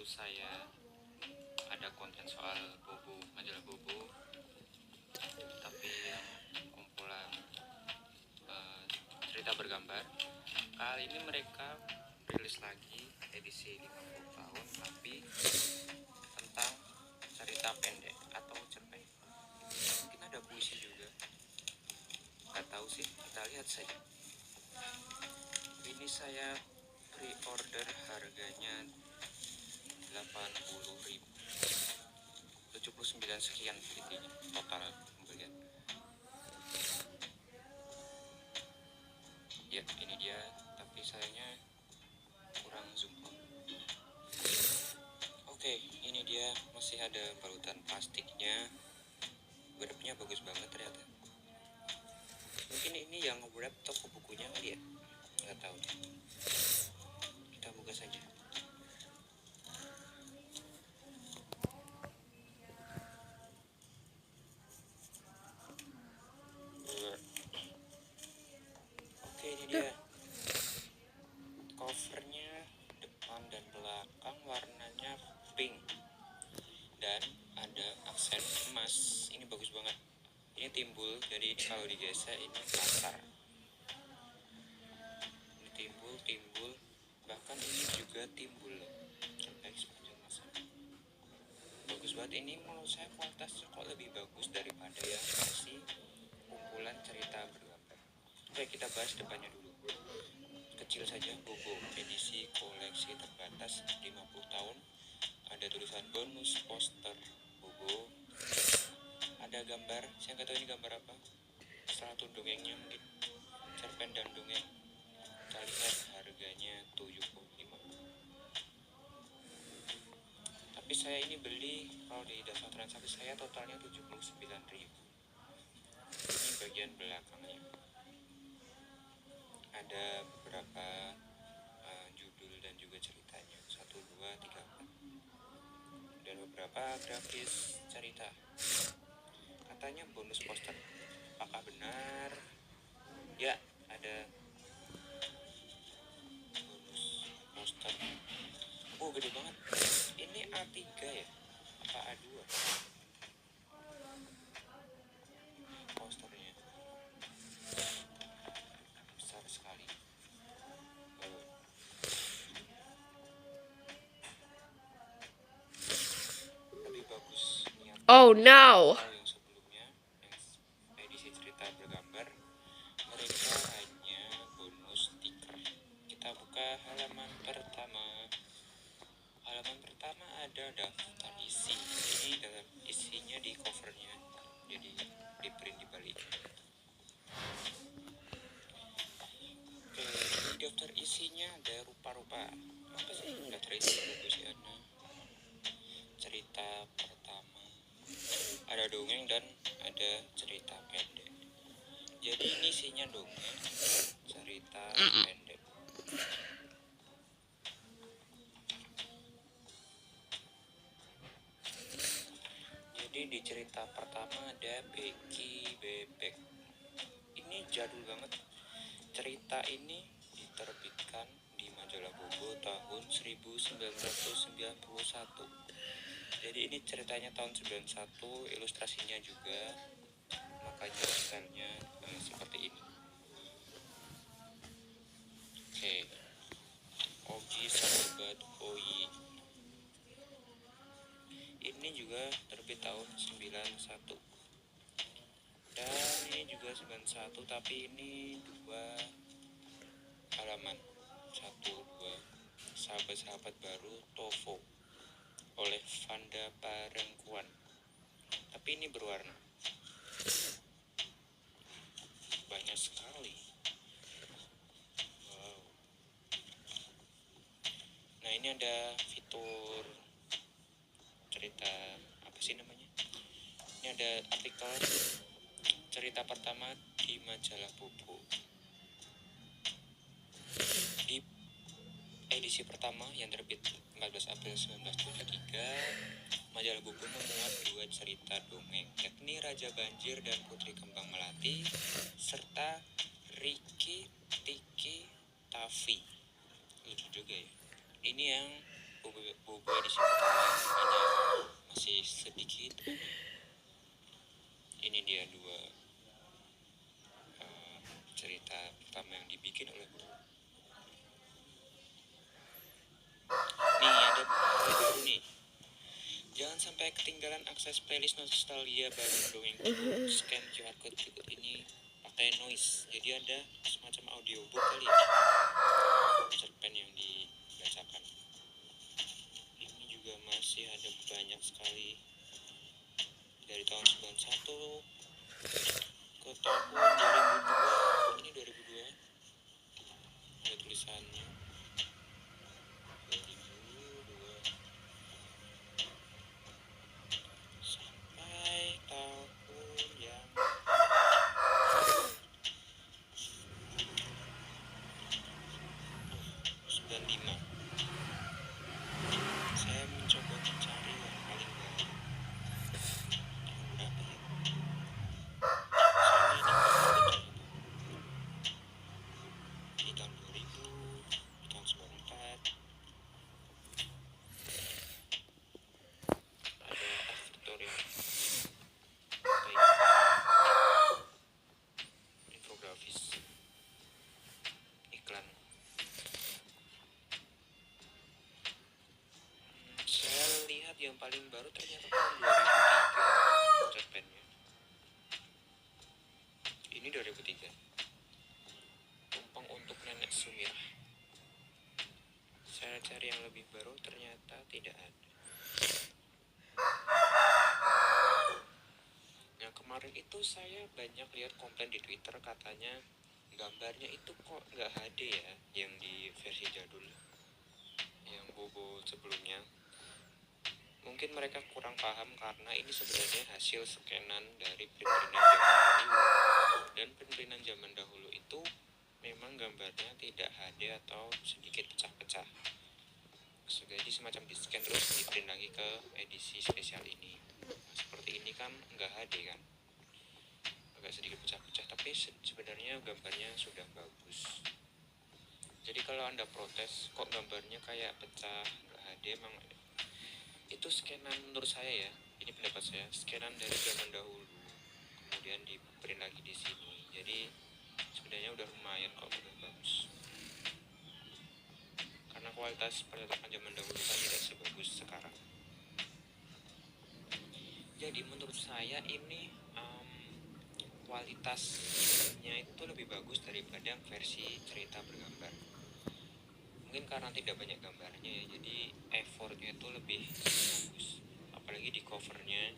saya ada konten soal Bobo, majalah Bobo, tapi yang kumpulan cerita bergambar. Kali ini mereka rilis lagi edisi 50 tahun, tapi tentang cerita pendek atau cerpen. Mungkin ada puisi juga, nggak tahu sih, kita lihat saja. Ini saya pre-order, harganya 80.000, 79 sekian intinya total pembelian. Ya ini dia, tapi sayangnya kurang zoom out. Oke, ini dia, masih ada balutan plastiknya. Wrapnya bagus banget ternyata. Mungkin ini yang wrap toko bukunya kali ya, nggak tahu deh. Kita buka saja. Oke, ini dia covernya, depan dan belakang warnanya pink dan ada aksen emas. Ini bagus banget. Ini timbul, jadi ini kalau digesek ini kasar. Ini timbul, bahkan ini juga timbul sampai sepanjang masa. Bagus banget. Ini menurut saya kualitasnya kok lebih bagus daripada yang versi kumpulan cerita bergambar. Oke, kita bahas depannya dulu. Kecil saja, Bobo edisi koleksi terbatas 50 tahun. Ada tulisan bonus poster Bobo. Ada gambar, saya nggak tahu ini gambar apa. Satu dongengnya mungkin, cerpen dan dongeng. Kita lihat harganya 75. Tapi saya ini beli, kalau di daftar transaksi saya totalnya 79.000. Ini bagian belakangnya. Ada beberapa judul dan juga ceritanya, 1, 2, 3, 4, dan beberapa grafis cerita. Katanya bonus poster, apakah benar? Ya, ada bonus poster. Oh, gede banget. Ini A3 ya, apa A2 posternya? Besar sekali. Lebih bagus niat. Oh no. Yang sebelumnya, yang edisi cerita bergambar, mereka hanya bonus stiker. Kita buka halaman pertama. Halaman pertama ada daftar isi. Ini daftar isinya di covernya, jadi di print di balik. Oke, di daftar isinya ada rupa-rupa. Apa sih daftar isi buku sih? Ada cerita pertama, ada dongeng, dan ada cerita pendek. Jadi ini isinya dongeng dan cerita pendek. Jadi di cerita pertama ada Becky Bebek. Ini jadul banget. Cerita ini diterbitkan di majalah Bobo tahun 1991. Jadi ini ceritanya tahun 91, ilustrasinya juga, makanya stylenya seperti ini. Oke, Ogi Sahabat Oyi. Ini juga terbit tahun 91. Dan ini juga 91, tapi ini 2 halaman. 1, 2. Sahabat-sahabat baru Tovo oleh Vanda Parengkuan. Tapi ini berwarna. Banyak sekali. Wow. Nah, ini ada fitur cerita, apa sih namanya? Ini ada artikel cerita pertama di majalah Bobo. Di edisi pertama yang terbit 14 April 1973, majalah Bobo memuat 2 cerita dongeng, yakni Raja Banjir dan Putri Kembang Melati, serta Riki Tiki Tavi. Lucu juga ya. Ini yang bubu di situ hanya masih sedikit. Ini dia dua cerita pertama yang dibikin oleh bubu. Nih ada hal baru nih. Jangan sampai ketinggalan akses playlist nostalgia bareng dongeng cukup. Scan QR code berikut ini pakai noise. Jadi ada semacam audiobook kali ya. Cerpen yang dibacakan. Ini juga masih ada banyak sekali dari tahun 91 ke tahun 2002. Ini 2002. Ada tulisannya. 2002 sampai tahun yang 95. Saya mencoba mencari yang paling baru. Tahun berapa ya? Soalnya ini nggak ada di tahun 2000, di tahun 94. Ada Victoria. Baik. Infografis. Iklan. Saya lihat yang paling baru ternyata tahun 2003 cerpennya. Ini 2003. Tumpeng untuk Nenek Sumirah. Saya cari yang lebih baru ternyata tidak ada. Nah kemarin itu saya banyak lihat komplain di Twitter katanya gambarnya itu kok nggak HD ya yang di versi jadul yang bobo sebelumnya. Mungkin mereka kurang paham karena ini sebenarnya hasil scanan dari print-printan zaman dahulu. Dan print-printan zaman dahulu itu memang gambarnya tidak HD atau sedikit pecah-pecah. Jadi semacam di scan terus di print lagi ke edisi spesial ini. Nah, seperti ini kan nggak HD kan, agak sedikit pecah-pecah, tapi sebenarnya gambarnya sudah bagus. Jadi kalau Anda protes kok gambarnya kayak pecah nggak HD, emang itu scanan menurut saya ya, ini pendapat saya, scanan dari zaman dahulu kemudian di print lagi di sini. Jadi sebenarnya udah lumayan kok, udah bagus. Karena kualitas percetakan zaman dahulu kan tidak sebagus sekarang. Jadi menurut saya ini kualitasnya itu lebih bagus daripada versi cerita bergambar. Mungkin karena tidak banyak gambarnya ya, jadi effortnya itu lebih bagus. Apalagi di covernya